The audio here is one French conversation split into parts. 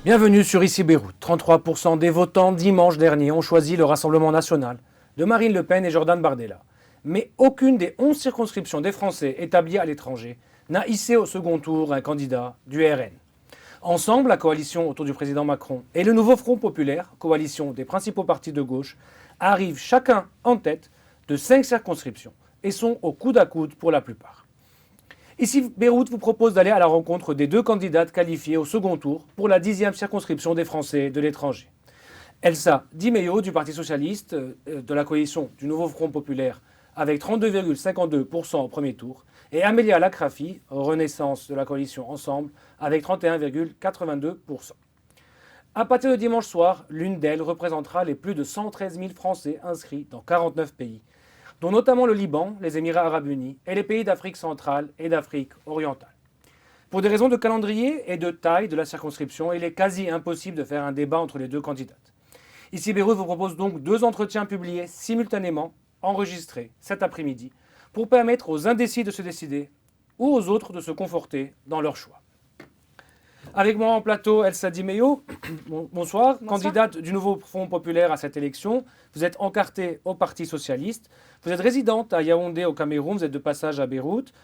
Bienvenue sur Ici Beyrouth. 33% des votants dimanche dernier ont choisi le Rassemblement national de Marine Le Pen et Jordan Bardella. Mais aucune des 11 circonscriptions des Français établis à l'étranger n'a hissé au second tour un candidat du RN. Ensemble, la coalition autour du président Macron et le nouveau Front populaire, coalition des principaux partis de gauche, arrivent chacun en tête de 5 circonscriptions et sont au coude à coude pour la plupart. Ici, Beyrouth vous propose d'aller à la rencontre des 2 candidates qualifiées au second tour pour la 10e circonscription des Français de l'étranger. Elsa Di Meio du Parti socialiste, de la coalition du nouveau Front populaire, avec 32,52% au premier tour, et Amélia Lacrafi, Renaissance de la coalition Ensemble, avec 31,82%. À partir de dimanche soir, l'une d'elles représentera les plus de 113 000 Français inscrits dans 49 pays, dont notamment le Liban, les Émirats arabes unis et les pays d'Afrique centrale et d'Afrique orientale. Pour des raisons de calendrier et de taille de la circonscription, il est quasi impossible de faire un débat entre les 2 candidates. Ici, Beyrouth vous propose donc 2 entretiens publiés simultanément, enregistrés cet après-midi, pour permettre aux indécis de se décider ou aux autres de se conforter dans leur choix. Avec moi en plateau, Elsa Di Meio. Bonsoir. Candidate du nouveau Front populaire à cette élection. Vous êtes encartée au Parti socialiste. Vous êtes résidente à Yaoundé au Cameroun. Vous êtes de passage à Beyrouth.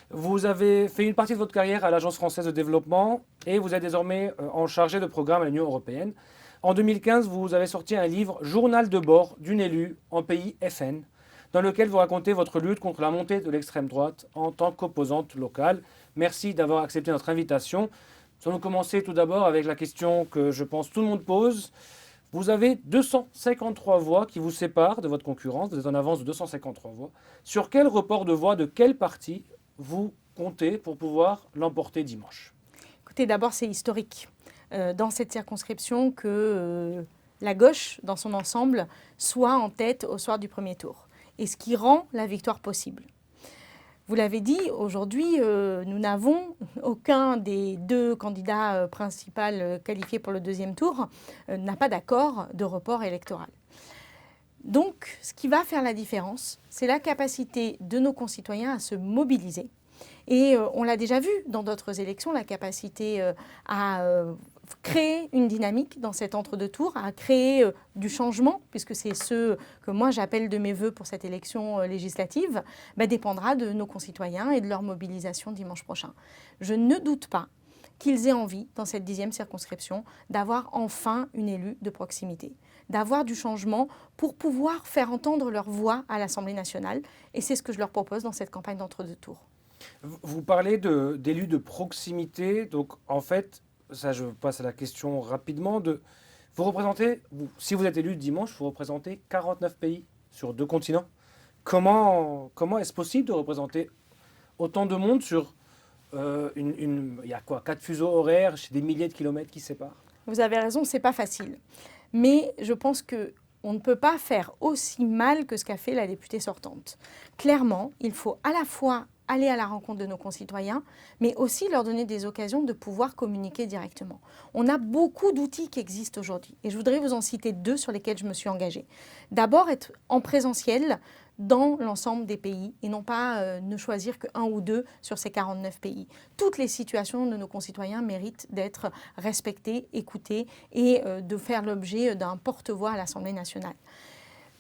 Vous avez fait une partie de votre carrière à l'Agence française de développement et vous êtes désormais en chargée de programme à l'Union européenne. En 2015, vous avez sorti un livre, Journal de bord d'une élue en pays FN, dans lequel vous racontez votre lutte contre la montée de l'extrême droite en tant qu'opposante locale. Merci d'avoir accepté notre invitation. Nous allons commencer tout d'abord avec la question que je pense tout le monde pose. Vous avez 253 voix qui vous séparent de votre concurrence. Vous êtes en avance de 253 voix. Sur quel report de voix de quel parti vous comptez pour pouvoir l'emporter dimanche? Écoutez, d'abord, c'est historique dans cette circonscription que la gauche, dans son ensemble, soit en tête au soir du premier tour. Et ce qui rend la victoire possible. Vous l'avez dit, aujourd'hui, nous n'avons aucun des 2 candidats principaux qualifiés pour le deuxième tour n'a pas d'accord de report électoral. Donc, ce qui va faire la différence, c'est la capacité de nos concitoyens à se mobiliser. Et on l'a déjà vu dans d'autres élections, la capacité à créer une dynamique dans cet entre-deux tours, à créer du changement, puisque c'est ce que moi j'appelle de mes voeux pour cette élection législative, dépendra de nos concitoyens et de leur mobilisation dimanche prochain. Je ne doute pas qu'ils aient envie, dans cette 10e circonscription, d'avoir enfin une élue de proximité, d'avoir du changement pour pouvoir faire entendre leur voix à l'Assemblée nationale. Et c'est ce que je leur propose dans cette campagne d'entre-deux tours. Vous parlez d'élus de proximité, donc en fait, ça je passe à la question rapidement, vous représentez, si vous êtes élu dimanche, vous représentez 49 pays sur 2 continents. Comment est-ce possible de représenter autant de monde sur, il y a quoi, 4 fuseaux horaires, chez des milliers de kilomètres qui séparent? Vous avez raison, c'est pas facile. Mais je pense qu'on ne peut pas faire aussi mal que ce qu'a fait la députée sortante. Clairement, il faut à la fois aller à la rencontre de nos concitoyens, mais aussi leur donner des occasions de pouvoir communiquer directement. On a beaucoup d'outils qui existent aujourd'hui, et je voudrais vous en citer 2 sur lesquels je me suis engagée. D'abord, être en présentiel dans l'ensemble des pays, et non pas ne choisir qu'un ou 2 sur ces 49 pays. Toutes les situations de nos concitoyens méritent d'être respectées, écoutées, et de faire l'objet d'un porte-voix à l'Assemblée nationale.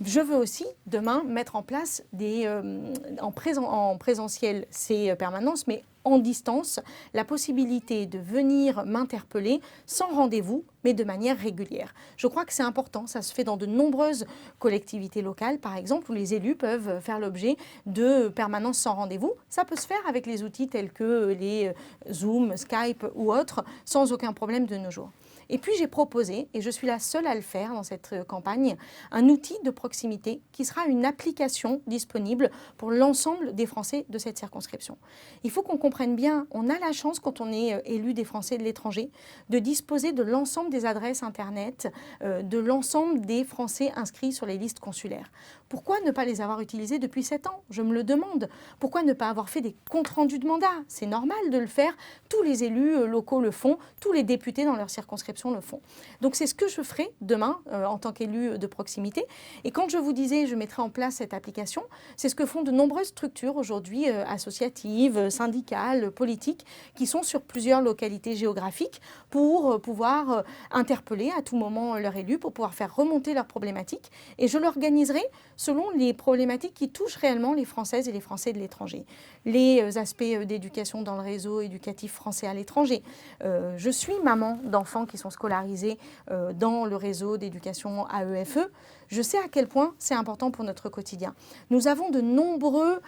Je veux aussi, demain, mettre en place en présentiel ces permanences, mais en distance, la possibilité de venir m'interpeller sans rendez-vous, mais de manière régulière. Je crois que c'est important, ça se fait dans de nombreuses collectivités locales, par exemple, où les élus peuvent faire l'objet de permanences sans rendez-vous. Ça peut se faire avec les outils tels que les Zoom, Skype ou autres, sans aucun problème de nos jours. Et puis j'ai proposé, et je suis la seule à le faire dans cette campagne, un outil de proximité qui sera une application disponible pour l'ensemble des Français de cette circonscription. Il faut qu'on comprenne bien, on a la chance quand on est élu des Français de l'étranger de disposer de l'ensemble des adresses Internet, de l'ensemble des Français inscrits sur les listes consulaires. Pourquoi ne pas les avoir utilisés depuis 7 ans? Je me le demande. Pourquoi ne pas avoir fait des comptes rendus de mandat? C'est normal de le faire. Tous les élus locaux le font, tous les députés dans leur circonscription circonscription le font. Donc c'est ce que je ferai demain en tant qu'élu de proximité. Et quand je vous disais je mettrai en place cette application, c'est ce que font de nombreuses structures aujourd'hui associatives, syndicales, politiques, qui sont sur plusieurs localités géographiques pour pouvoir interpeller à tout moment leurs élus, pour pouvoir faire remonter leurs problématiques. Et je l'organiserai selon les problématiques qui touchent réellement les Françaises et les Français de l'étranger. Les aspects d'éducation dans le réseau éducatif français à l'étranger. Je suis maman d'enfants qui sont scolarisés dans le réseau d'éducation AEFE. Je sais à quel point c'est important pour notre quotidien. Nous avons de nombreux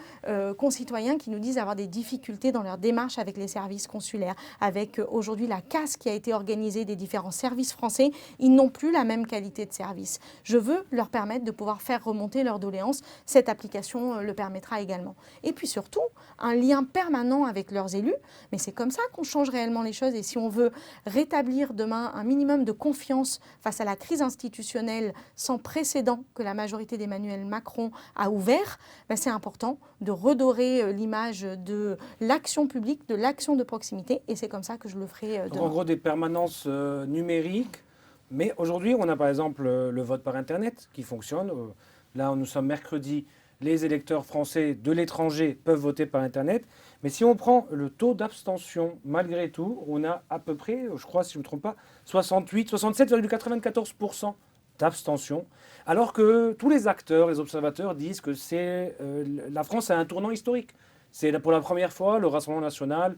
concitoyens qui nous disent avoir des difficultés dans leur démarche avec les services consulaires, avec aujourd'hui la casse qui a été organisée des différents services français. Ils n'ont plus la même qualité de service. Je veux leur permettre de pouvoir faire remonter leurs doléances. Cette application le permettra également. Et puis surtout, un lien permanent avec leurs élus. Mais c'est comme ça qu'on change réellement les choses. Et si on veut rétablir demain un minimum de confiance face à la crise institutionnelle sans précédent que la majorité d'Emmanuel Macron a ouvert, c'est important de redorer l'image de l'action publique, de l'action de proximité, et c'est comme ça que je le ferai demain. Donc en gros des permanences numériques, mais aujourd'hui on a par exemple le vote par Internet qui fonctionne. Là nous sommes mercredi, les électeurs français de l'étranger peuvent voter par Internet, mais si on prend le taux d'abstention, malgré tout, on a à peu près, je crois si je ne me trompe pas, 67,94% d'abstention, alors que tous les acteurs, les observateurs disent que la France a un tournant historique. C'est pour la première fois, le Rassemblement national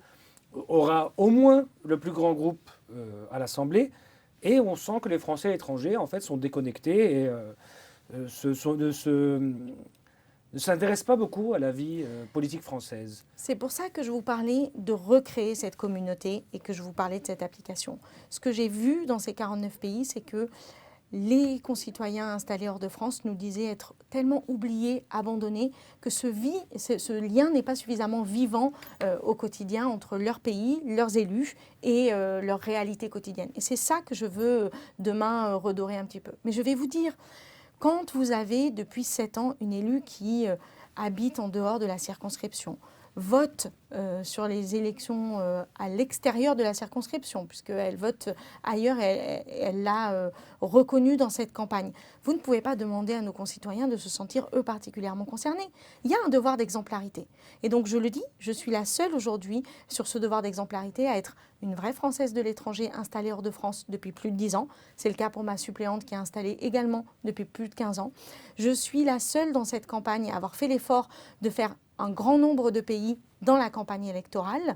aura au moins le plus grand groupe à l'Assemblée, et on sent que les Français à l'étranger en fait sont déconnectés et ne s'intéressent pas beaucoup à la vie politique française. C'est pour ça que je vous parlais de recréer cette communauté et que je vous parlais de cette application. Ce que j'ai vu dans ces 49 pays, c'est que les concitoyens installés hors de France nous disaient être tellement oubliés, abandonnés, que ce lien n'est pas suffisamment vivant au quotidien entre leur pays, leurs élus et leur réalité quotidienne. Et c'est ça que je veux demain redorer un petit peu. Mais je vais vous dire, quand vous avez depuis 7 ans une élue qui habite en dehors de la circonscription, vote sur les élections à l'extérieur de la circonscription, puisqu'elle vote ailleurs et elle l'a reconnu dans cette campagne. Vous ne pouvez pas demander à nos concitoyens de se sentir, eux, particulièrement concernés. Il y a un devoir d'exemplarité. Et donc, je le dis, je suis la seule aujourd'hui sur ce devoir d'exemplarité à être une vraie Française de l'étranger installée hors de France depuis plus de 10 ans. C'est le cas pour ma suppléante qui est installée également depuis plus de 15 ans. Je suis la seule dans cette campagne à avoir fait l'effort de faire un grand nombre de pays dans la campagne électorale.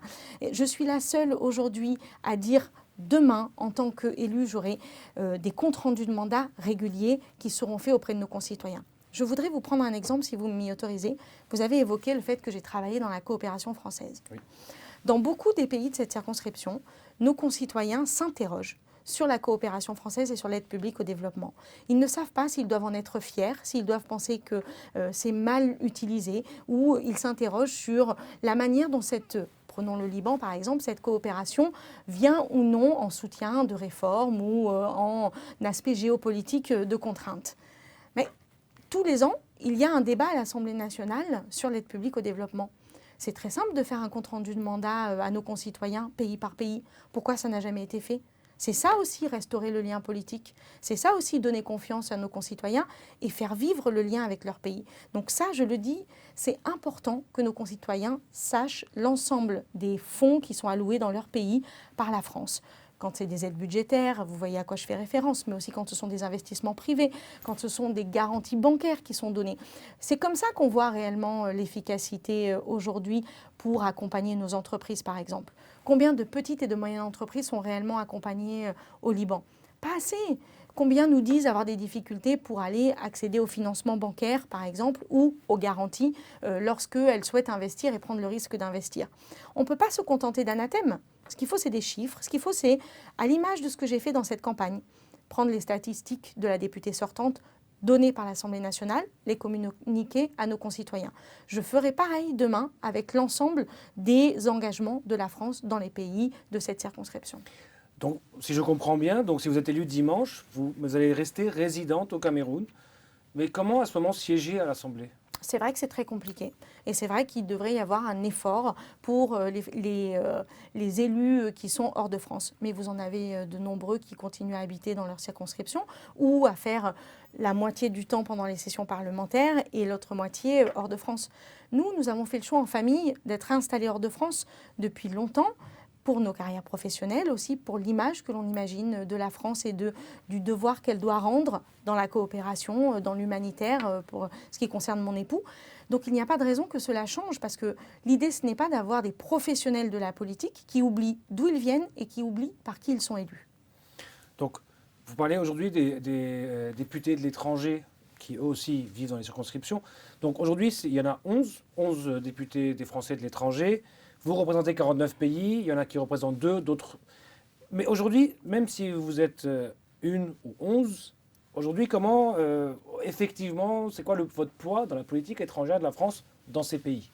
Je suis la seule aujourd'hui à dire demain, en tant qu'élue, j'aurai des comptes rendus de mandat réguliers qui seront faits auprès de nos concitoyens. Je voudrais vous prendre un exemple, si vous m'y autorisez. Vous avez évoqué le fait que j'ai travaillé dans la coopération française. Oui. Dans beaucoup des pays de cette circonscription, nos concitoyens s'interrogent sur la coopération française et sur l'aide publique au développement. Ils ne savent pas s'ils doivent en être fiers, s'ils doivent penser que c'est mal utilisé, ou ils s'interrogent sur la manière dont prenons le Liban par exemple, cette coopération vient ou non en soutien de réformes ou en aspect géopolitique de contraintes. Mais tous les ans, il y a un débat à l'Assemblée nationale sur l'aide publique au développement. C'est très simple de faire un compte-rendu de mandat à nos concitoyens, pays par pays. Pourquoi ça n'a jamais été fait ? C'est ça aussi restaurer le lien politique. C'est ça aussi donner confiance à nos concitoyens et faire vivre le lien avec leur pays. Donc ça, je le dis, c'est important que nos concitoyens sachent l'ensemble des fonds qui sont alloués dans leur pays par la France. Quand c'est des aides budgétaires, vous voyez à quoi je fais référence, mais aussi quand ce sont des investissements privés, quand ce sont des garanties bancaires qui sont données. C'est comme ça qu'on voit réellement l'efficacité aujourd'hui pour accompagner nos entreprises, par exemple. Combien de petites et de moyennes entreprises sont réellement accompagnées au Liban ? Pas assez. Combien nous disent avoir des difficultés pour aller accéder au financement bancaire, par exemple, ou aux garanties lorsqu'elles souhaitent investir et prendre le risque d'investir. On ne peut pas se contenter d'anathèmes. Ce qu'il faut, c'est des chiffres. Ce qu'il faut, c'est, à l'image de ce que j'ai fait dans cette campagne, prendre les statistiques de la députée sortante données par l'Assemblée nationale, les communiquer à nos concitoyens. Je ferai pareil demain avec l'ensemble des engagements de la France dans les pays de cette circonscription. Donc, si je comprends bien, donc si vous êtes élu dimanche, vous allez rester résidente au Cameroun. Mais comment à ce moment siéger à l'Assemblée ? C'est vrai que c'est très compliqué et c'est vrai qu'il devrait y avoir un effort pour les élus qui sont hors de France. Mais vous en avez de nombreux qui continuent à habiter dans leur circonscription ou à faire la moitié du temps pendant les sessions parlementaires et l'autre moitié hors de France. Nous avons fait le choix en famille d'être installés hors de France depuis longtemps pour nos carrières professionnelles, aussi pour l'image que l'on imagine de la France et du devoir qu'elle doit rendre dans la coopération, dans l'humanitaire, pour ce qui concerne mon époux. Donc il n'y a pas de raison que cela change, parce que l'idée, ce n'est pas d'avoir des professionnels de la politique qui oublient d'où ils viennent et qui oublient par qui ils sont élus. Donc, vous parlez aujourd'hui des députés de l'étranger qui eux aussi vivent dans les circonscriptions. Donc aujourd'hui, il y en a 11 députés des Français de l'étranger. Vous représentez 49 pays, il y en a qui représentent 2, d'autres. Mais aujourd'hui, même si vous êtes une ou 11, aujourd'hui, comment, effectivement, c'est quoi votre poids dans la politique étrangère de la France dans ces pays?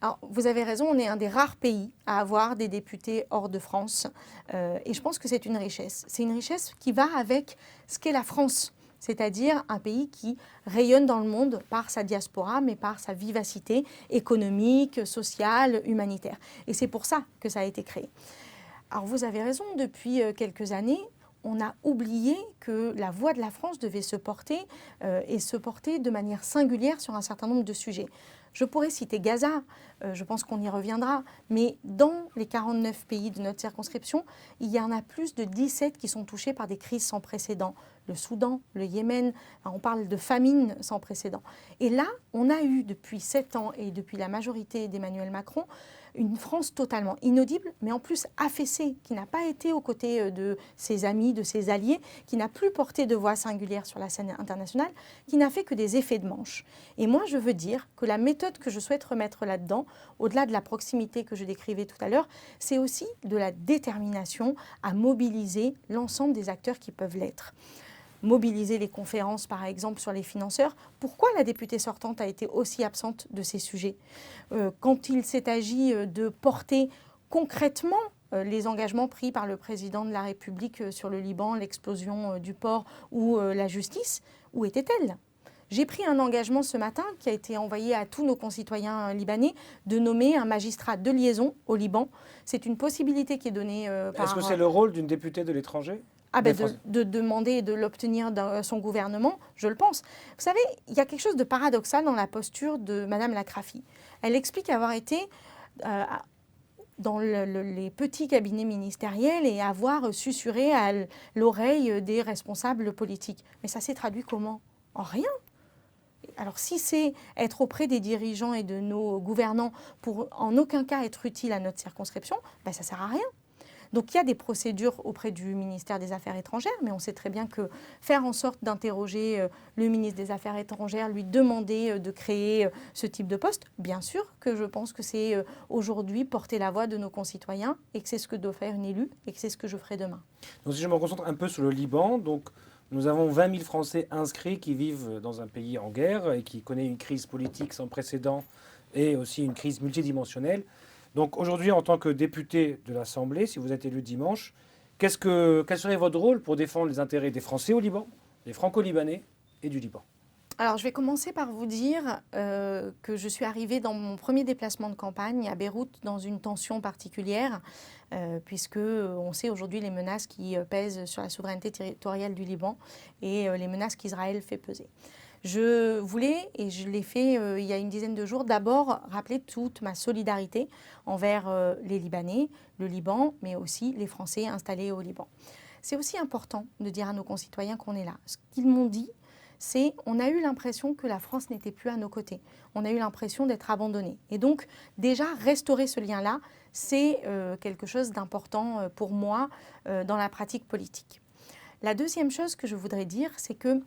Alors, vous avez raison, on est un des rares pays à avoir des députés hors de France. Et je pense que c'est une richesse. C'est une richesse qui va avec ce qu'est la France, c'est-à-dire un pays qui rayonne dans le monde par sa diaspora, mais par sa vivacité économique, sociale, humanitaire. Et c'est pour ça que ça a été créé. Alors, vous avez raison, depuis quelques années, on a oublié que la voix de la France devait se porter et se porter de manière singulière sur un certain nombre de sujets. Je pourrais citer Gaza, je pense qu'on y reviendra, mais dans les 49 pays de notre circonscription, il y en a plus de 17 qui sont touchés par des crises sans précédent. Le Soudan, le Yémen, on parle de famine sans précédent. Et là, on a eu depuis 7 ans et depuis la majorité d'Emmanuel Macron, une France totalement inaudible, mais en plus affaissée, qui n'a pas été aux côtés de ses amis, de ses alliés, qui n'a plus porté de voix singulière sur la scène internationale, qui n'a fait que des effets de manche. Et moi, je veux dire que la méthode que je souhaite remettre là-dedans, au-delà de la proximité que je décrivais tout à l'heure, c'est aussi de la détermination à mobiliser l'ensemble des acteurs qui peuvent l'être. Mobiliser les conférences, par exemple, sur les financeurs. Pourquoi la députée sortante a été aussi absente de ces sujets ? Quand il s'est agi de porter concrètement les engagements pris par le président de la République sur le Liban, l'explosion du port ou la justice, où était-elle ? J'ai pris un engagement ce matin qui a été envoyé à tous nos concitoyens libanais de nommer un magistrat de liaison au Liban. C'est une possibilité qui est donnée par... Est-ce que c'est le rôle d'une députée de l'étranger ? De demander et de l'obtenir dans son gouvernement, je le pense. Vous savez, il y a quelque chose de paradoxal dans la posture de Mme Lacrafi. Elle explique avoir été dans les petits cabinets ministériels et avoir susurré à l'oreille des responsables politiques. Mais ça s'est traduit comment ? En rien. Alors si c'est être auprès des dirigeants et de nos gouvernants pour en aucun cas être utile à notre circonscription, ça ne sert à rien. Donc il y a des procédures auprès du ministère des Affaires étrangères, mais on sait très bien que faire en sorte d'interroger le ministre des Affaires étrangères, lui demander de créer ce type de poste, bien sûr que je pense que c'est aujourd'hui porter la voix de nos concitoyens et que c'est ce que doit faire une élue et que c'est ce que je ferai demain. Donc si je me concentre un peu sur le Liban, donc nous avons 20 000 Français inscrits qui vivent dans un pays en guerre et qui connaît une crise politique sans précédent et aussi une crise multidimensionnelle. Donc aujourd'hui, en tant que député de l'Assemblée, si vous êtes élu dimanche, quel serait votre rôle pour défendre les intérêts des Français au Liban, des Franco-Libanais et du Liban ? Alors je vais commencer par vous dire que je suis arrivée dans mon premier déplacement de campagne à Beyrouth dans une tension particulière, puisque on sait aujourd'hui les menaces qui pèsent sur la souveraineté territoriale du Liban et les menaces qu'Israël fait peser. Je voulais, et je l'ai fait il y a une dizaine de jours, d'abord rappeler toute ma solidarité envers les Libanais, le Liban, mais aussi les Français installés au Liban. C'est aussi important de dire à nos concitoyens qu'on est là. Ce qu'ils m'ont dit, c'est on a eu l'impression que la France n'était plus à nos côtés. On a eu l'impression d'être abandonnés. Et donc, déjà, restaurer ce lien-là, c'est quelque chose d'important pour moi dans la pratique politique. La deuxième chose que je voudrais dire, c'est que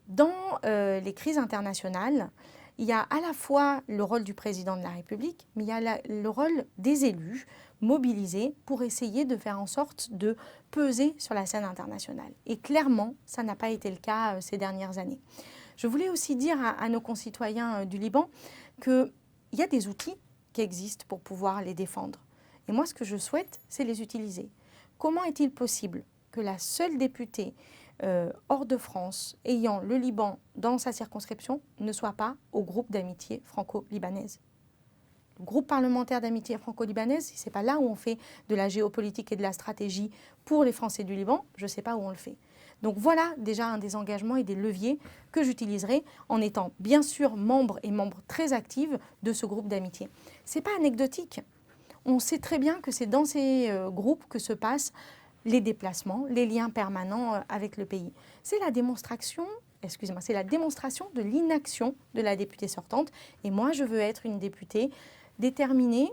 dans les crises internationales, il y a à la fois le rôle du président de la République, mais il y a le rôle des élus mobilisés pour essayer de faire en sorte de peser sur la scène internationale. Et clairement, ça n'a pas été le cas ces dernières années. Je voulais aussi dire à nos concitoyens du Liban qu'il y a des outils qui existent pour pouvoir les défendre. Et moi, ce que je souhaite, c'est les utiliser. Comment est-il possible que la seule députée hors de France, ayant le Liban dans sa circonscription, ne soit pas au groupe d'amitié franco-libanaise. Le groupe parlementaire d'amitié franco-libanaise, si ce n'est pas là où on fait de la géopolitique et de la stratégie pour les Français du Liban, je ne sais pas où on le fait. Donc voilà déjà un des engagements et des leviers que j'utiliserai en étant bien sûr membre et membre très active de ce groupe d'amitié. Ce n'est pas anecdotique. On sait très bien que c'est dans ces groupes que se passent les déplacements, les liens permanents avec le pays. C'est la démonstration de l'inaction de la députée sortante. Et moi, je veux être une députée déterminée,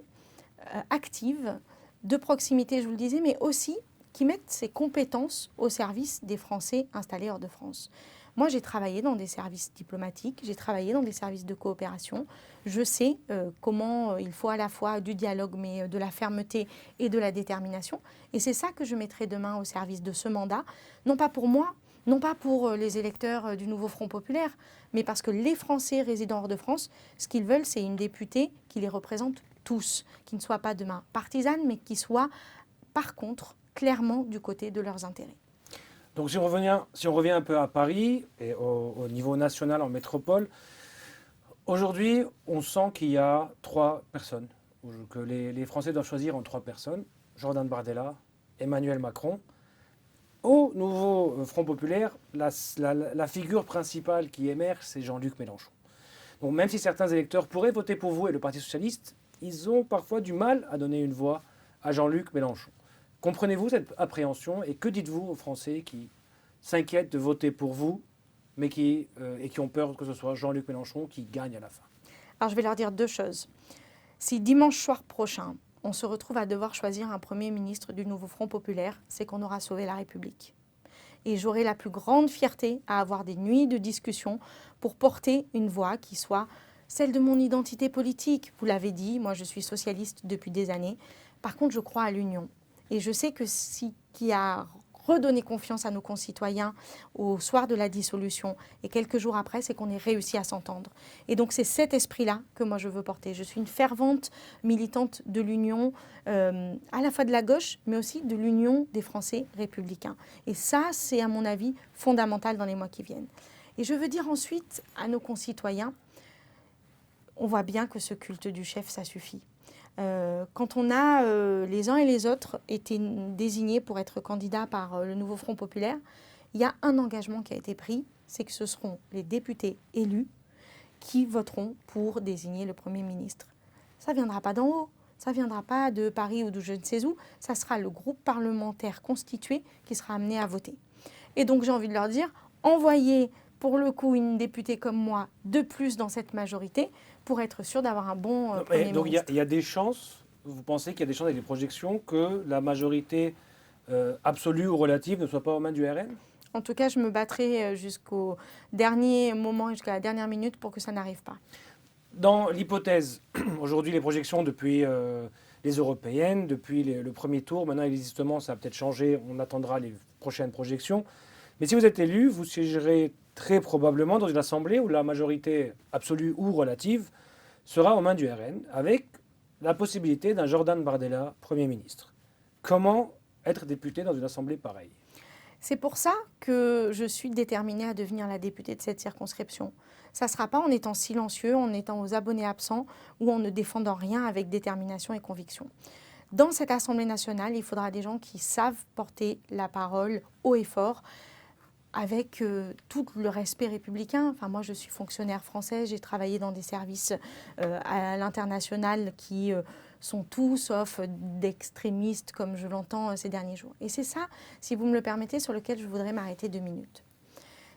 active, de proximité, je vous le disais, mais aussi qui mette ses compétences au service des Français installés hors de France. Moi, j'ai travaillé dans des services diplomatiques, j'ai travaillé dans des services de coopération. Je sais comment il faut à la fois du dialogue, mais de la fermeté et de la détermination. Et c'est ça que je mettrai demain au service de ce mandat, non pas pour moi, non pas pour les électeurs du nouveau Front populaire, mais parce que les Français résidant hors de France, ce qu'ils veulent, c'est une députée qui les représente tous, qui ne soit pas demain partisane, mais qui soit, par contre, clairement du côté de leurs intérêts. Donc si on revient un peu à Paris et au niveau national, en métropole, aujourd'hui, on sent qu'il y a 3 personnes, que les Français doivent choisir entre 3 personnes, Jordan Bardella, Emmanuel Macron. Au nouveau Front populaire, la figure principale qui émerge, c'est Jean-Luc Mélenchon. Donc même si certains électeurs pourraient voter pour vous et le Parti socialiste, ils ont parfois du mal à donner une voix à Jean-Luc Mélenchon. Comprenez-vous cette appréhension et que dites-vous aux Français qui s'inquiètent de voter pour vous, mais qui ont peur que ce soit Jean-Luc Mélenchon qui gagne à la fin? Alors je vais leur dire 2 choses. Si dimanche soir prochain, on se retrouve à devoir choisir un Premier ministre du nouveau Front populaire, c'est qu'on aura sauvé la République. Et j'aurai la plus grande fierté à avoir des nuits de discussion pour porter une voix qui soit celle de mon identité politique. Vous l'avez dit, moi je suis socialiste depuis des années. Par contre, je crois à l'union. Et je sais que ce qui a redonné confiance à nos concitoyens au soir de la dissolution et quelques jours après, c'est qu'on ait réussi à s'entendre. Et donc c'est cet esprit-là que moi je veux porter. Je suis une fervente militante de l'union, à la fois de la gauche, mais aussi de l'union des Français républicains. Et ça, c'est à mon avis fondamental dans les mois qui viennent. Et je veux dire ensuite à nos concitoyens, on voit bien que ce culte du chef, ça suffit. Quand on a les uns et les autres été désignés pour être candidats par le nouveau Front populaire, il y a un engagement qui a été pris, c'est que ce seront les députés élus qui voteront pour désigner le Premier ministre. Ça ne viendra pas d'en haut, ça ne viendra pas de Paris ou de je ne sais où, ça sera le groupe parlementaire constitué qui sera amené à voter. Et donc j'ai envie de leur dire, envoyez pour le coup une députée comme moi de plus dans cette majorité pour être sûr d'avoir un bon Premier ministre. Donc il y a des chances, vous pensez qu'il y a des chances avec les projections que la majorité absolue ou relative ne soit pas aux mains du RN? En tout cas, je me battrai jusqu'au dernier moment, jusqu'à la dernière minute pour que ça n'arrive pas. Dans l'hypothèse, aujourd'hui les projections depuis les européennes, depuis le premier tour, maintenant l'existement ça a peut-être changé, on attendra les prochaines projections. Mais si vous êtes élu, vous siégerez très probablement dans une assemblée où la majorité absolue ou relative sera aux mains du RN, avec la possibilité d'un Jordan Bardella Premier ministre. Comment être député dans une assemblée pareille? C'est pour ça que je suis déterminée à devenir la députée de cette circonscription. Ça ne sera pas en étant silencieux, en étant aux abonnés absents ou en ne défendant rien avec détermination et conviction. Dans cette Assemblée nationale, il faudra des gens qui savent porter la parole haut et fort, avec tout le respect républicain. Enfin, moi, je suis fonctionnaire française, j'ai travaillé dans des services à l'international qui sont tout sauf d'extrémistes, comme je l'entends ces derniers jours. Et c'est ça, si vous me le permettez, sur lequel je voudrais m'arrêter 2 minutes.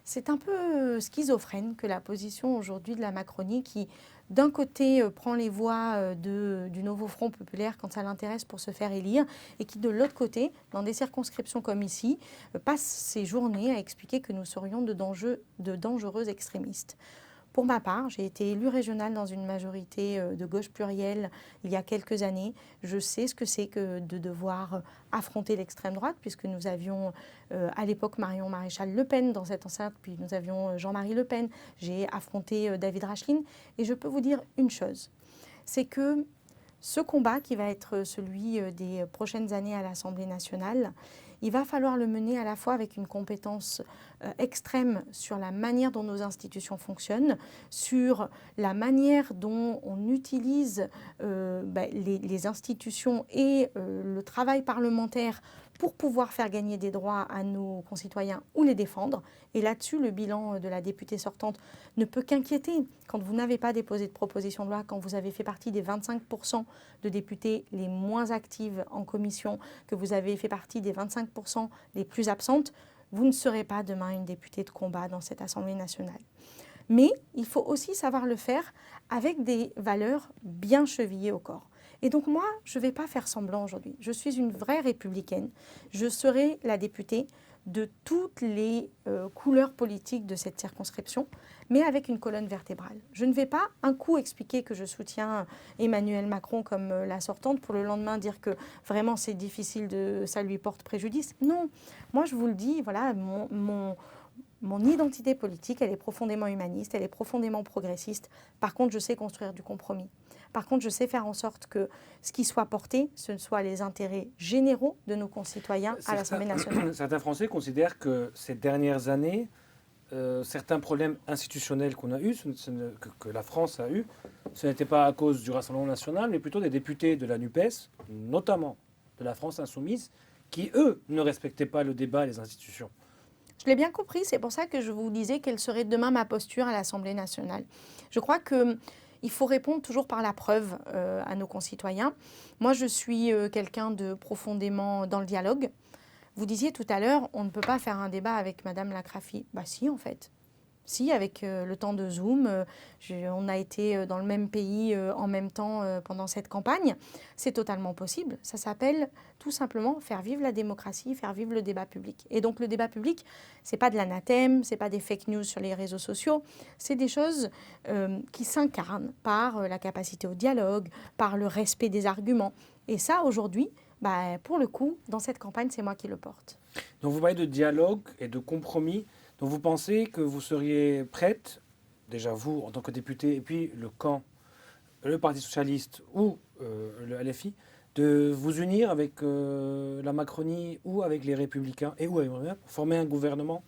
C'est un peu schizophrène que la position aujourd'hui de la Macronie qui, d'un côté, prend les voix du nouveau Front populaire quand ça l'intéresse pour se faire élire et qui, de l'autre côté, dans des circonscriptions comme ici, passe ses journées à expliquer que nous serions de dangereux extrémistes. Pour ma part, j'ai été élue régionale dans une majorité de gauche plurielle il y a quelques années. Je sais ce que c'est que de devoir affronter l'extrême droite, puisque nous avions à l'époque Marion Maréchal Le Pen dans cette enceinte, puis nous avions Jean-Marie Le Pen. J'ai affronté David Rachlin. Et je peux vous dire une chose, c'est que ce combat qui va être celui des prochaines années à l'Assemblée nationale, il va falloir le mener à la fois avec une compétence extrême sur la manière dont nos institutions fonctionnent, sur la manière dont on utilise les institutions et le travail parlementaire pour pouvoir faire gagner des droits à nos concitoyens ou les défendre. Et là-dessus, le bilan de la députée sortante ne peut qu'inquiéter. Quand vous n'avez pas déposé de proposition de loi, quand vous avez fait partie des 25% de députés les moins actives en commission, que vous avez fait partie des 25% les plus absentes, vous ne serez pas demain une députée de combat dans cette Assemblée nationale. Mais il faut aussi savoir le faire avec des valeurs bien chevillées au corps. Et donc moi, je ne vais pas faire semblant aujourd'hui. Je suis une vraie républicaine. Je serai la députée de toutes les couleurs politiques de cette circonscription, mais avec une colonne vertébrale. Je ne vais pas un coup expliquer que je soutiens Emmanuel Macron comme la sortante pour le lendemain dire que vraiment c'est difficile, ça lui porte préjudice. Non, moi je vous le dis, voilà, mon identité politique, elle est profondément humaniste, elle est profondément progressiste. Par contre, je sais construire du compromis. Par contre, je sais faire en sorte que ce qui soit porté, ce ne soit les intérêts généraux de nos concitoyens à l'Assemblée nationale. Certains Français considèrent que ces dernières années, certains problèmes institutionnels qu'on a eus, que la France a eus, ce n'était pas à cause du Rassemblement national, mais plutôt des députés de la NUPES, notamment de la France insoumise, qui, eux, ne respectaient pas le débat et les institutions. Je l'ai bien compris, c'est pour ça que je vous disais quelle serait demain ma posture à l'Assemblée nationale. Je crois qu'il faut répondre toujours par la preuve à nos concitoyens. Moi, je suis quelqu'un de profondément dans le dialogue. Vous disiez tout à l'heure, on ne peut pas faire un débat avec Madame Lacrafi. Bah si, en fait. Si, avec le temps de Zoom, on a été dans le même pays en même temps pendant cette campagne. C'est totalement possible. Ça s'appelle tout simplement faire vivre la démocratie, faire vivre le débat public. Et donc le débat public, c'est pas de l'anathème, c'est pas des fake news sur les réseaux sociaux, c'est des choses qui s'incarnent par la capacité au dialogue, par le respect des arguments. Et ça, aujourd'hui, pour le coup, dans cette campagne, c'est moi qui le porte. Donc vous parlez de dialogue et de compromis. Donc vous pensez que vous seriez prête, déjà vous en tant que député, et puis le camp, le Parti socialiste ou le LFI, de vous unir avec la Macronie ou avec les Républicains et ou avec former un gouvernement?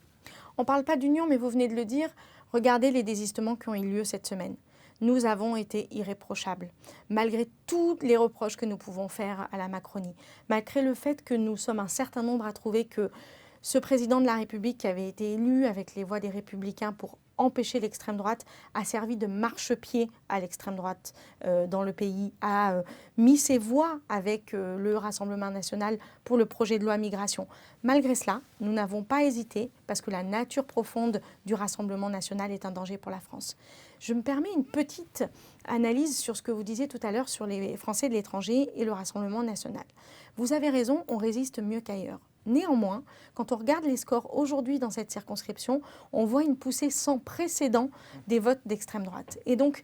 On ne parle pas d'union, mais vous venez de le dire. Regardez les désistements qui ont eu lieu cette semaine. Nous avons été irréprochables, malgré tous les reproches que nous pouvons faire à la Macronie, malgré le fait que nous sommes un certain nombre à trouver que ce président de la République qui avait été élu avec les voix des Républicains pour empêcher l'extrême droite a servi de marchepied à l'extrême droite dans le pays, a mis ses voix avec le Rassemblement national pour le projet de loi migration. Malgré cela, nous n'avons pas hésité parce que la nature profonde du Rassemblement national est un danger pour la France. Je me permets une petite analyse sur ce que vous disiez tout à l'heure sur les Français de l'étranger et le Rassemblement national. Vous avez raison, on résiste mieux qu'ailleurs. Néanmoins, quand on regarde les scores aujourd'hui dans cette circonscription, on voit une poussée sans précédent des votes d'extrême droite. Et donc,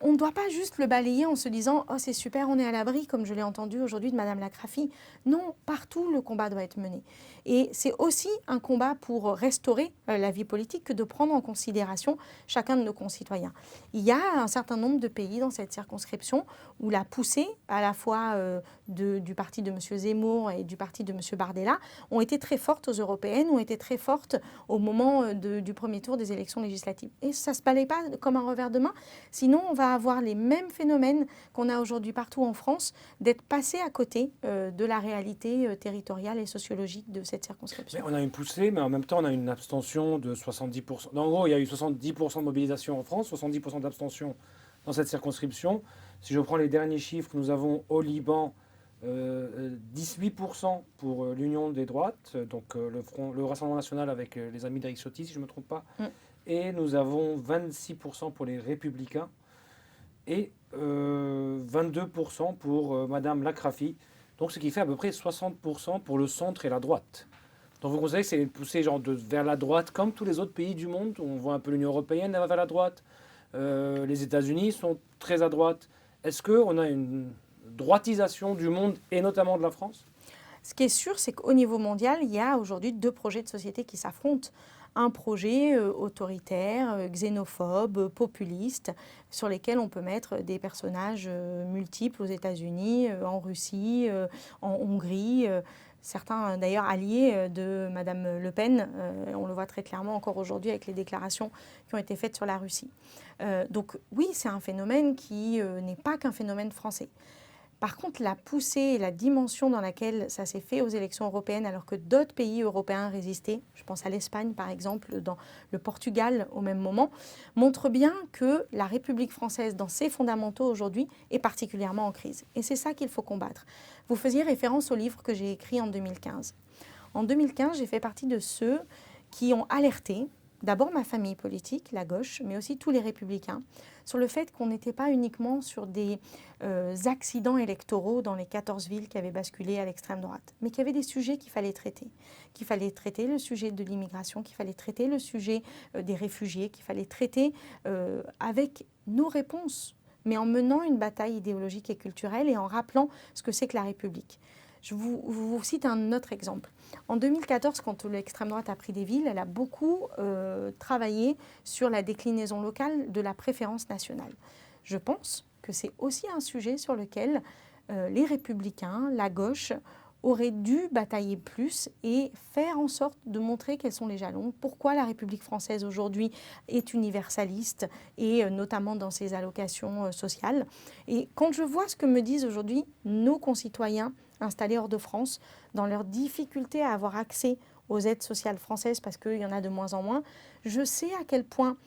on ne doit pas juste le balayer en se disant « Oh, c'est super, on est à l'abri », comme je l'ai entendu aujourd'hui de Madame Lacrafi. Non, partout, le combat doit être mené. Et c'est aussi un combat pour restaurer la vie politique que de prendre en considération chacun de nos concitoyens. Il y a un certain nombre de pays dans cette circonscription où la poussée, à la fois du parti de M. Zemmour et du parti de M. Bardella, ont été très fortes aux européennes, ont été très fortes au moment du premier tour des élections législatives. Et ça ne se balaye pas comme un revers de main, sinon on va avoir les mêmes phénomènes qu'on a aujourd'hui partout en France, d'être passé à côté de la réalité territoriale et sociologique de cette circonscription. Mais on a une poussée, mais en même temps, on a une abstention de 70%. En gros, il y a eu 70% de mobilisation en France, 70% d'abstention dans cette circonscription. Si je prends les derniers chiffres que nous avons au Liban, 18% pour l'Union des droites, donc le Rassemblement national avec les amis d'Eric Ciotti, si je ne me trompe pas. Et nous avons 26% pour les Républicains et 22% pour Madame Lacrafi. Donc ce qui fait à peu près 60% pour le centre et la droite. Donc vous considérez que c'est une poussée vers la droite, comme tous les autres pays du monde. On voit un peu l'Union européenne, elle va vers la droite. Les États-Unis sont très à droite. Est-ce qu'on a une droitisation du monde et notamment de la France? Ce qui est sûr, c'est qu'au niveau mondial, il y a aujourd'hui deux projets de société qui s'affrontent. Un projet autoritaire, xénophobe, populiste, sur lesquels on peut mettre des personnages multiples aux États-Unis, en Russie, en Hongrie. certains d'ailleurs alliés de Madame Le Pen. On le voit très clairement encore aujourd'hui avec les déclarations qui ont été faites sur la Russie. Donc oui, c'est un phénomène qui n'est pas qu'un phénomène français. Par contre, la poussée et la dimension dans laquelle ça s'est fait aux élections européennes, alors que d'autres pays européens résistaient, je pense à l'Espagne par exemple, dans le Portugal au même moment, montre bien que la République française, dans ses fondamentaux aujourd'hui, est particulièrement en crise. Et c'est ça qu'il faut combattre. Vous faisiez référence au livre que j'ai écrit en 2015. En 2015, j'ai fait partie de ceux qui ont alerté, d'abord ma famille politique, la gauche, mais aussi tous les républicains, sur le fait qu'on n'était pas uniquement sur des accidents électoraux dans les 14 villes qui avaient basculé à l'extrême droite, mais qu'il y avait des sujets qu'il fallait traiter. Qu'il fallait traiter le sujet de l'immigration, qu'il fallait traiter le sujet des réfugiés, qu'il fallait traiter avec nos réponses, mais en menant une bataille idéologique et culturelle et en rappelant ce que c'est que la République. Je vous cite un autre exemple. En 2014, quand l'extrême droite a pris des villes, elle a beaucoup travaillé sur la déclinaison locale de la préférence nationale. Je pense que c'est aussi un sujet sur lequel les républicains, la gauche, auraient dû batailler plus et faire en sorte de montrer quels sont les jalons, pourquoi la République française aujourd'hui est universaliste et notamment dans ses allocations sociales. Et quand je vois ce que me disent aujourd'hui nos concitoyens installés hors de France, dans leur difficulté à avoir accès aux aides sociales françaises, parce qu'il y en a de moins en moins, je sais à quel point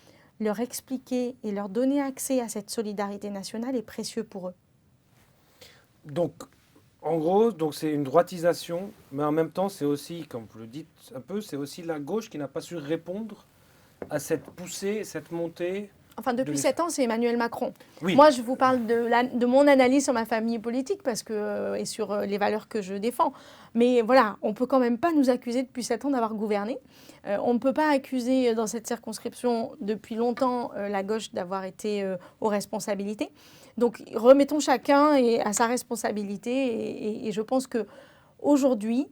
leur expliquer et leur donner accès à cette solidarité nationale est précieux pour eux. Donc, en gros, donc c'est une droitisation, mais en même temps, c'est aussi, comme vous le dites un peu, c'est aussi la gauche qui n'a pas su répondre à cette poussée, cette montée. Enfin, depuis 7 ans, c'est Emmanuel Macron. Oui. Moi, je vous parle de mon analyse sur ma famille politique et sur les valeurs que je défends. Mais voilà, on ne peut quand même pas nous accuser depuis 7 ans d'avoir gouverné. On ne peut pas accuser dans cette circonscription depuis longtemps la gauche d'avoir été aux responsabilités. Donc, remettons chacun à sa responsabilité. Et je pense qu'aujourd'hui,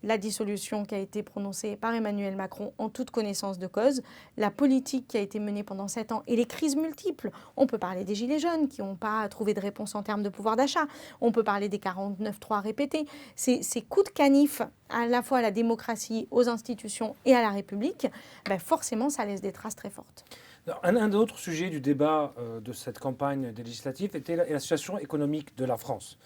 la dissolution qui a été prononcée par Emmanuel Macron en toute connaissance de cause, la politique qui a été menée pendant 7 ans et les crises multiples. On peut parler des Gilets jaunes qui n'ont pas trouvé de réponse en termes de pouvoir d'achat. On peut parler des 49.3 répétés. Ces coups de canif à la fois à la démocratie, aux institutions et à la République, ben forcément, ça laisse des traces très fortes. Un autre sujet du débat de cette campagne des législatives était la situation économique de la France.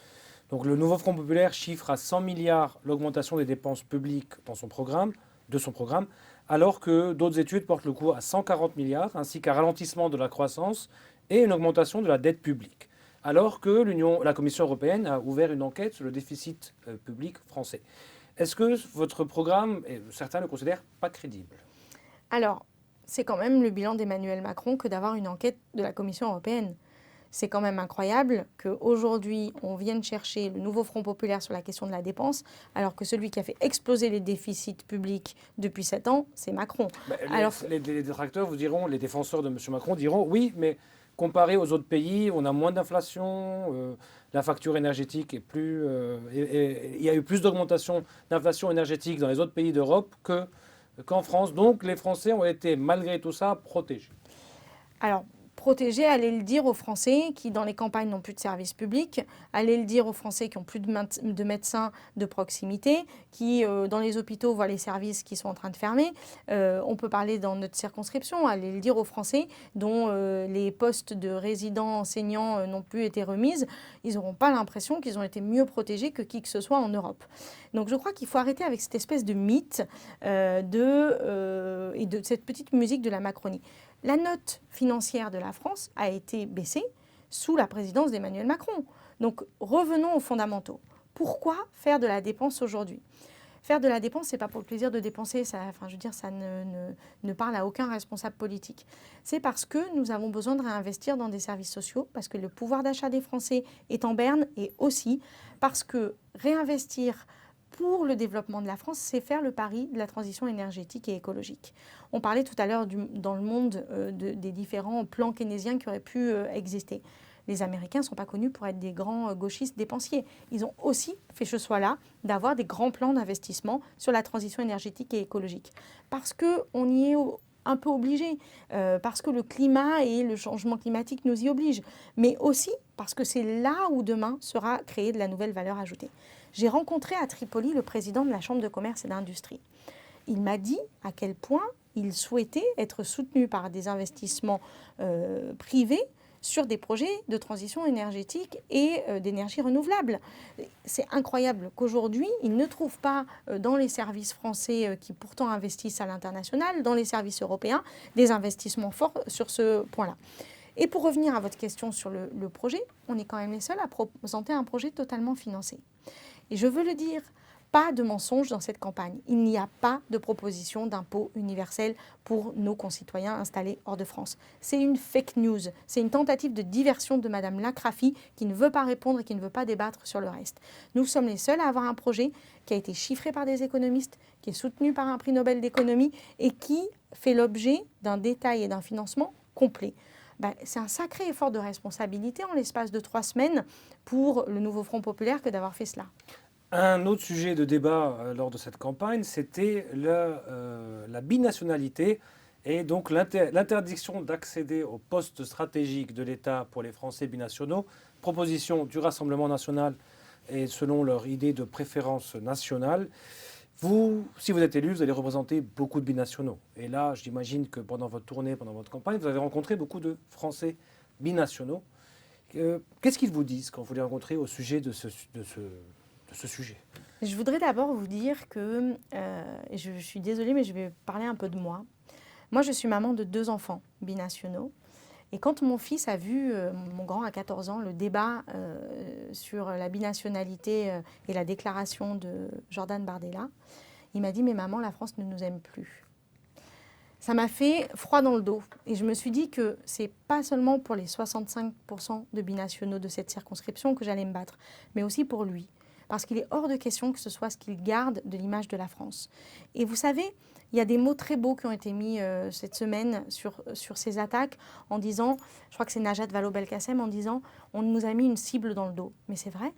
Donc le nouveau Front populaire chiffre à 100 milliards l'augmentation des dépenses publiques de son programme, alors que d'autres études portent le coût à 140 milliards, ainsi qu'un ralentissement de la croissance et une augmentation de la dette publique. Alors que la Commission européenne a ouvert une enquête sur le déficit public français. Est-ce que votre programme, certains le considèrent pas crédible? Alors, c'est quand même le bilan d'Emmanuel Macron que d'avoir une enquête de la Commission européenne. C'est quand même incroyable qu'aujourd'hui, on vienne chercher le nouveau Front populaire sur la question de la dépense, alors que celui qui a fait exploser les déficits publics depuis 7 ans, c'est Macron. Les détracteurs vous diront, les défenseurs de M. Macron diront, oui, mais comparé aux autres pays, on a moins d'inflation, la facture énergétique est plus... il y a eu plus d'augmentation d'inflation énergétique dans les autres pays d'Europe qu'en France. Donc les Français ont été, malgré tout ça, protégés. Alors, protéger, aller le dire aux Français qui, dans les campagnes, n'ont plus de services publics, aller le dire aux Français qui n'ont plus de médecins de proximité, qui, dans les hôpitaux, voient les services qui sont en train de fermer. On peut parler dans notre circonscription, aller le dire aux Français dont les postes de résidents enseignants n'ont plus été remises. Ils n'auront pas l'impression qu'ils ont été mieux protégés que qui que ce soit en Europe. Donc je crois qu'il faut arrêter avec cette espèce de mythe et de cette petite musique de la Macronie. La note financière de la France a été baissée sous la présidence d'Emmanuel Macron. Donc revenons aux fondamentaux. Pourquoi faire de la dépense aujourd'hui ? Faire de la dépense, ce n'est pas pour le plaisir de dépenser, ça ne parle à aucun responsable politique. C'est parce que nous avons besoin de réinvestir dans des services sociaux, parce que le pouvoir d'achat des Français est en berne, et aussi parce que réinvestir pour le développement de la France, c'est faire le pari de la transition énergétique et écologique. On parlait tout à l'heure dans le monde des différents plans keynésiens qui auraient pu exister. Les Américains ne sont pas connus pour être des grands gauchistes dépensiers. Ils ont aussi fait ce choix-là d'avoir des grands plans d'investissement sur la transition énergétique et écologique. Parce qu'on y est un peu obligé, parce que le climat et le changement climatique nous y obligent, mais aussi parce que c'est là où demain sera créée de la nouvelle valeur ajoutée. J'ai rencontré à Tripoli le président de la Chambre de commerce et d'industrie. Il m'a dit à quel point il souhaitait être soutenu par des investissements privés sur des projets de transition énergétique et d'énergie renouvelable. C'est incroyable qu'aujourd'hui, il ne trouve pas dans les services français qui pourtant investissent à l'international, dans les services européens, des investissements forts sur ce point-là. Et pour revenir à votre question sur le projet, on est quand même les seuls à présenter un projet totalement financé. Et je veux le dire, pas de mensonge dans cette campagne. Il n'y a pas de proposition d'impôt universel pour nos concitoyens installés hors de France. C'est une fake news. C'est une tentative de diversion de Madame Lacrafi qui ne veut pas répondre et qui ne veut pas débattre sur le reste. Nous sommes les seuls à avoir un projet qui a été chiffré par des économistes, qui est soutenu par un prix Nobel d'économie et qui fait l'objet d'un détail et d'un financement complet. C'est un sacré effort de responsabilité en l'espace de 3 semaines pour le nouveau Front populaire que d'avoir fait cela. Un autre sujet de débat lors de cette campagne, c'était la binationalité et donc l'interdiction d'accéder aux postes stratégiques de l'État pour les Français binationaux, proposition du Rassemblement national et selon leur idée de préférence nationale. Vous, si vous êtes élu, vous allez représenter beaucoup de binationaux. Et là, j'imagine que pendant votre tournée, pendant votre campagne, vous avez rencontré beaucoup de Français binationaux. Qu'est-ce qu'ils vous disent quand vous les rencontrez au sujet de ce sujet? Je voudrais d'abord vous dire que, je suis désolée, mais je vais parler un peu de moi. Moi, je suis maman de 2 enfants binationaux. Et quand mon fils a vu, mon grand à 14 ans, le débat sur la binationalité et la déclaration de Jordan Bardella, il m'a dit « Mais maman, la France ne nous aime plus ». Ça m'a fait froid dans le dos. Et je me suis dit que ce n'est pas seulement pour les 65% de binationaux de cette circonscription que j'allais me battre, mais aussi pour lui. Parce qu'il est hors de question que ce soit ce qu'il garde de l'image de la France. Et vous savez, il y a des mots très beaux qui ont été mis cette semaine sur ces attaques en disant, je crois que c'est Najat Vallaud-Belkacem, en disant « on nous a mis une cible dans le dos ». Mais c'est vrai.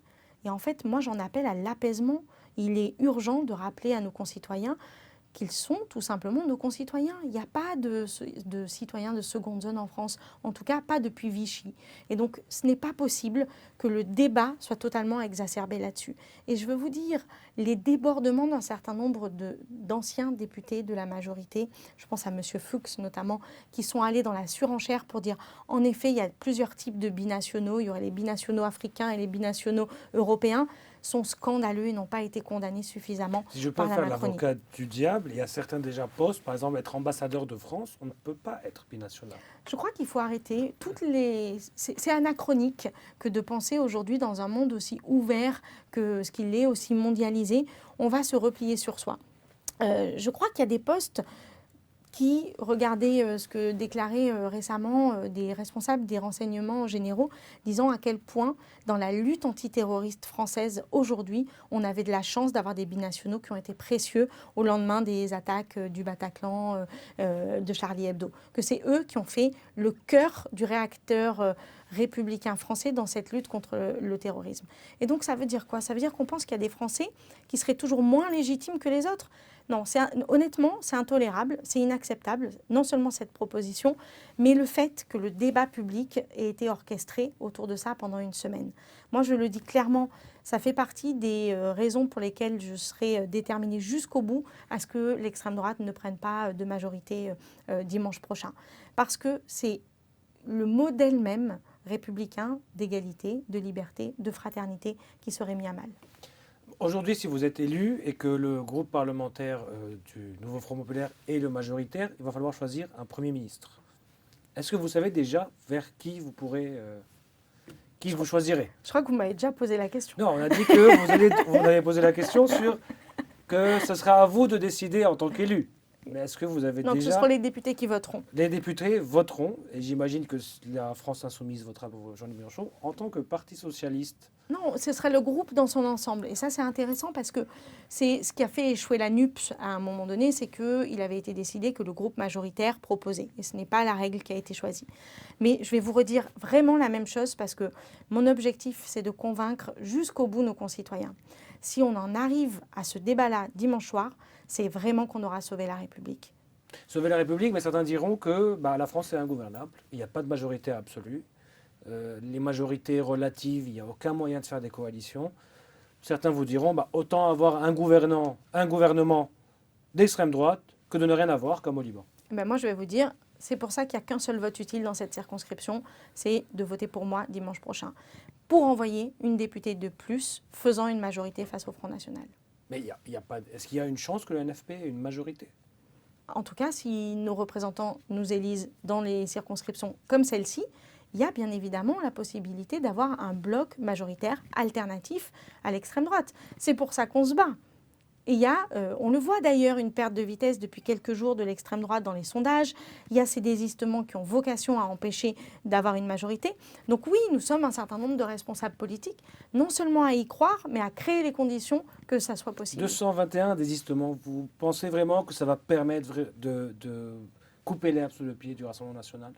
Et en fait, moi, j'en appelle à l'apaisement. Il est urgent de rappeler à nos concitoyens qu'ils sont tout simplement nos concitoyens. Il n'y a pas de citoyens de seconde zone en France, en tout cas pas depuis Vichy. Et donc ce n'est pas possible que le débat soit totalement exacerbé là-dessus. Et je veux vous dire, les débordements d'un certain nombre d'anciens députés de la majorité, je pense à M. Fuchs notamment, qui sont allés dans la surenchère pour dire en effet il y a plusieurs types de binationaux, il y aurait les binationaux africains et les binationaux européens, sont scandaleux et n'ont pas été condamnés suffisamment si je peux par la faire Macronie. l'avocat du diable, il y a certains déjà postes, par exemple être ambassadeur de France, on ne peut pas être binational. Je crois qu'il faut arrêter c'est anachronique que de penser aujourd'hui dans un monde aussi ouvert que ce qu'il est, aussi mondialisé, on va se replier sur soi. Je crois qu'il y a des postes qui, regardez ce que déclaraient récemment des responsables des renseignements généraux, disant à quel point, dans la lutte antiterroriste française aujourd'hui, on avait de la chance d'avoir des binationaux qui ont été précieux au lendemain des attaques du Bataclan, de Charlie Hebdo. Que c'est eux qui ont fait le cœur du réacteur républicain français dans cette lutte contre le terrorisme. Et donc ça veut dire quoi? Ça veut dire qu'on pense qu'il y a des Français qui seraient toujours moins légitimes que les autres? Non, honnêtement, c'est intolérable, c'est inacceptable, non seulement cette proposition, mais le fait que le débat public ait été orchestré autour de ça pendant une semaine. Moi, je le dis clairement, ça fait partie des raisons pour lesquelles je serai déterminée jusqu'au bout à ce que l'extrême droite ne prenne pas de majorité dimanche prochain. Parce que c'est le modèle même républicain d'égalité, de liberté, de fraternité qui serait mis à mal. Aujourd'hui, si vous êtes élu et que le groupe parlementaire du Nouveau Front populaire est le majoritaire, il va falloir choisir un Premier ministre. Est-ce que vous savez déjà vers qui vous pourrez... qui vous choisirez? Je crois que vous m'avez déjà posé la question. Non, on a dit que vous avez posé la question sur que ce sera à vous de décider en tant qu'élu. Mais est-ce que vous avez Donc déjà... ce seront les députés qui voteront. Les députés voteront, et j'imagine que la France Insoumise votera pour Jean-Luc Mélenchon, en tant que parti socialiste. Non, ce serait le groupe dans son ensemble. Et ça, c'est intéressant parce que c'est ce qui a fait échouer la NUPES à un moment donné, c'est qu'il avait été décidé que le groupe majoritaire proposait. Et ce n'est pas la règle qui a été choisie. Mais je vais vous redire vraiment la même chose parce que mon objectif, c'est de convaincre jusqu'au bout nos concitoyens. Si on en arrive à ce débat-là dimanche soir, c'est vraiment qu'on aura sauvé la République. Sauver la République, mais certains diront que la France est ingouvernable, il n'y a pas de majorité absolue. Les majorités relatives, il n'y a aucun moyen de faire des coalitions. Certains vous diront autant avoir un gouvernement d'extrême droite que de ne rien avoir, comme au Liban. Moi, je vais vous dire, c'est pour ça qu'il n'y a qu'un seul vote utile dans cette circonscription, c'est de voter pour moi dimanche prochain, pour envoyer une députée de plus, faisant une majorité face au Front National. Mais est-ce qu'il y a une chance que le NFP ait une majorité? En tout cas, si nos représentants nous élisent dans les circonscriptions comme celle-ci, il y a bien évidemment la possibilité d'avoir un bloc majoritaire alternatif à l'extrême droite. C'est pour ça qu'on se bat. Et il y a, on le voit d'ailleurs, une perte de vitesse depuis quelques jours de l'extrême droite dans les sondages. Il y a ces désistements qui ont vocation à empêcher d'avoir une majorité. Donc oui, nous sommes un certain nombre de responsables politiques, non seulement à y croire, mais à créer les conditions que ça soit possible. 221 désistements, vous pensez vraiment que ça va permettre de couper l'herbe sous le pied du Rassemblement national?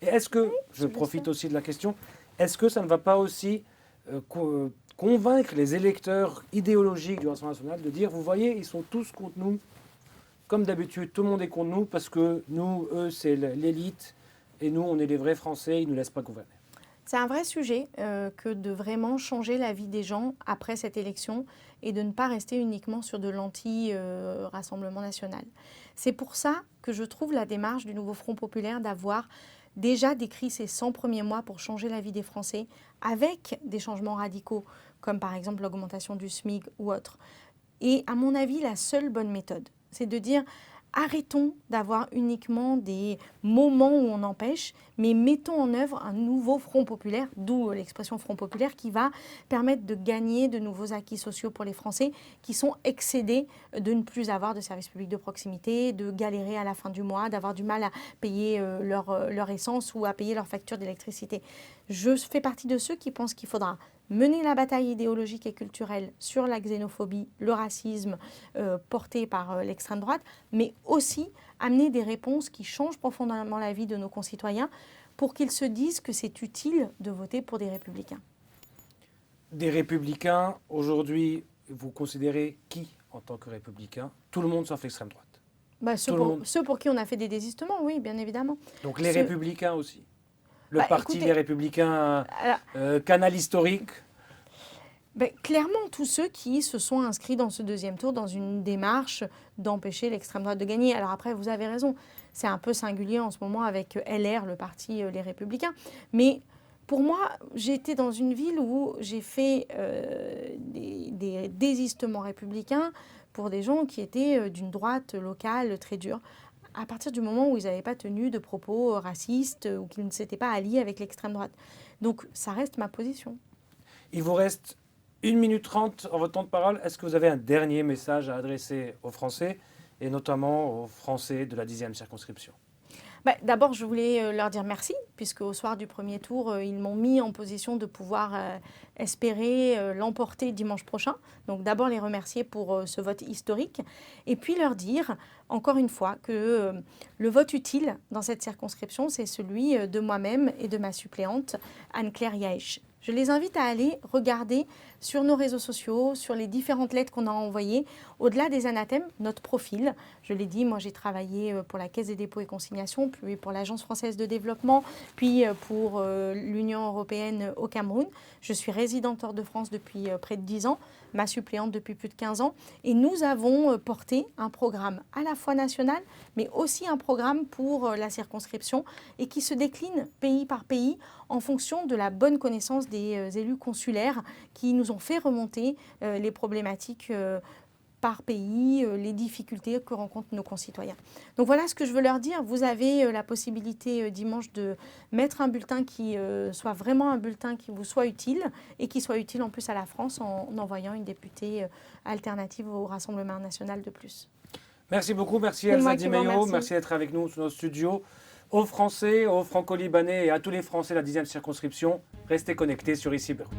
Et est-ce que, je profite aussi de la question, est-ce que ça ne va pas aussi convaincre les électeurs idéologiques du Rassemblement national de dire, vous voyez, ils sont tous contre nous, comme d'habitude, tout le monde est contre nous, parce que nous, eux, c'est l'élite, et nous, on est les vrais Français, ils ne nous laissent pas gouverner. C'est un vrai sujet que de vraiment changer la vie des gens après cette élection et de ne pas rester uniquement sur de l'anti-Rassemblement national. C'est pour ça que je trouve la démarche du nouveau Front populaire d'avoir déjà décrit ces 100 premiers mois pour changer la vie des Français avec des changements radicaux, comme par exemple l'augmentation du SMIC ou autre. Et à mon avis, la seule bonne méthode, c'est de dire arrêtons d'avoir uniquement des moments où on empêche, mais mettons en œuvre un nouveau Front populaire, d'où l'expression Front populaire, qui va permettre de gagner de nouveaux acquis sociaux pour les Français qui sont excédés de ne plus avoir de services publics de proximité, de galérer à la fin du mois, d'avoir du mal à payer leur essence ou à payer leur facture d'électricité. Je fais partie de ceux qui pensent qu'il faudra mener la bataille idéologique et culturelle sur la xénophobie, le racisme porté par l'extrême droite, mais aussi amener des réponses qui changent profondément la vie de nos concitoyens pour qu'ils se disent que c'est utile de voter pour des républicains. Des républicains, aujourd'hui, vous considérez qui en tant que républicain? Tout le monde sauf l'extrême droite. Ceux pour qui on a fait des désistements, oui, bien évidemment. Donc les républicains aussi? Le parti écoutez, Les Républicains, canal historique? Clairement, tous ceux qui se sont inscrits dans ce deuxième tour dans une démarche d'empêcher l'extrême droite de gagner. Alors après, vous avez raison, c'est un peu singulier en ce moment avec LR, le parti Les Républicains. Mais pour moi, j'étais dans une ville où j'ai fait des désistements républicains pour des gens qui étaient d'une droite locale très dure, à partir du moment où ils n'avaient pas tenu de propos racistes ou qu'ils ne s'étaient pas alliés avec l'extrême droite. Donc ça reste ma position. Il vous reste 1 minute 30 en votre temps de parole. Est-ce que vous avez un dernier message à adresser aux Français, et notamment aux Français de la 10e circonscription? D'abord, je voulais leur dire merci, puisque au soir du premier tour, ils m'ont mis en position de pouvoir espérer l'emporter dimanche prochain. Donc d'abord, les remercier pour ce vote historique, et puis leur dire, encore une fois, que le vote utile dans cette circonscription, c'est celui de moi-même et de ma suppléante, Anne-Claire Yaech. Je les invite à aller regarder sur nos réseaux sociaux, sur les différentes lettres qu'on a envoyées, au-delà des anathèmes, notre profil. Je l'ai dit, moi j'ai travaillé pour la Caisse des dépôts et consignations, puis pour l'Agence française de développement, puis pour l'Union européenne au Cameroun. Je suis résidente hors de France depuis près de 10 ans, ma suppléante depuis plus de 15 ans. Et nous avons porté un programme à la fois national, mais aussi un programme pour la circonscription et qui se décline pays par pays en fonction de la bonne connaissance des élus consulaires qui nous ont fait remonter les problématiques par pays, les difficultés que rencontrent nos concitoyens. Donc voilà ce que je veux leur dire. Vous avez la possibilité dimanche de mettre un bulletin qui soit vraiment un bulletin qui vous soit utile et qui soit utile en plus à la France en envoyant une députée alternative au Rassemblement national de plus. Merci beaucoup, merci Elsa Di Meio, merci d'être avec nous dans nos studios. Aux Français, aux Franco-Libanais et à tous les Français de la 10e circonscription, restez connectés sur Ici Beyrouth.